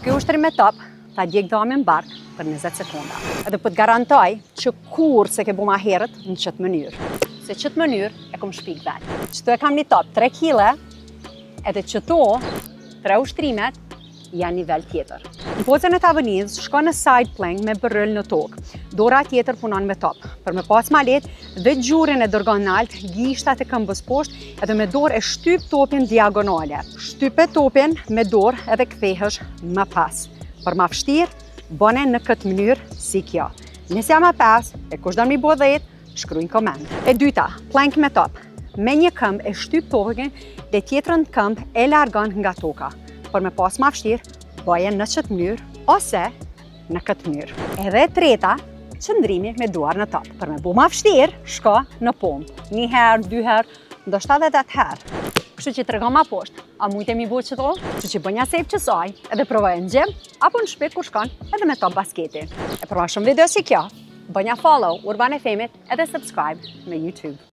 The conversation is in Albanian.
që kjo ushtrim me top ta djeg dhamin bark për 20 sekonda. Edhe po të garantoj që kur se ke bu ma herët në qëtë mënyrë. Se qëtë mënyrë e kom shpik vetë. Qëto e kam një top 3 kg, edhe qëto 3 ushtrimet janë nivel tjetër. Në pozën e tavënizë, shko në side plank me bërël në tokë. Dora tjetër punon me top. Për me pas ma letë dhe gjurin e dërgon në altë, gishtat e këmbës poshtë, edhe me dorë e shtyp topin diagonale. Shtype topin me dorë edhe kthehesh më pas. Për ma vështirë, bëne në këtë mënyrë si kjo. Nëse jam e 5, e kush do mi bo 10, shkruaj në koment. E dyta, plank me top. Me një këmbë e shtyp tokën dhe tjetrën këmbë e largon nga toka. Për me pas ma vështirë, bëje në qëtë mënyrë ose në këtë mënyrë. Edhe e treta, qëndrimi me duar në top. Për me bu ma vështirë, shko në pompë. 1 herë, 2 herë, ndoshta edhe 8 herë. Kështu që të rego ma poshtë, a mujtë e mi bo qëto? Kështu që bënja sejpë që saj, edhe provoj në gjem, apo në shpit kur shkon edhe me top basketi. E për ma shumë video si kjo, bënja follow Urban FMit edhe subscribe në YouTube.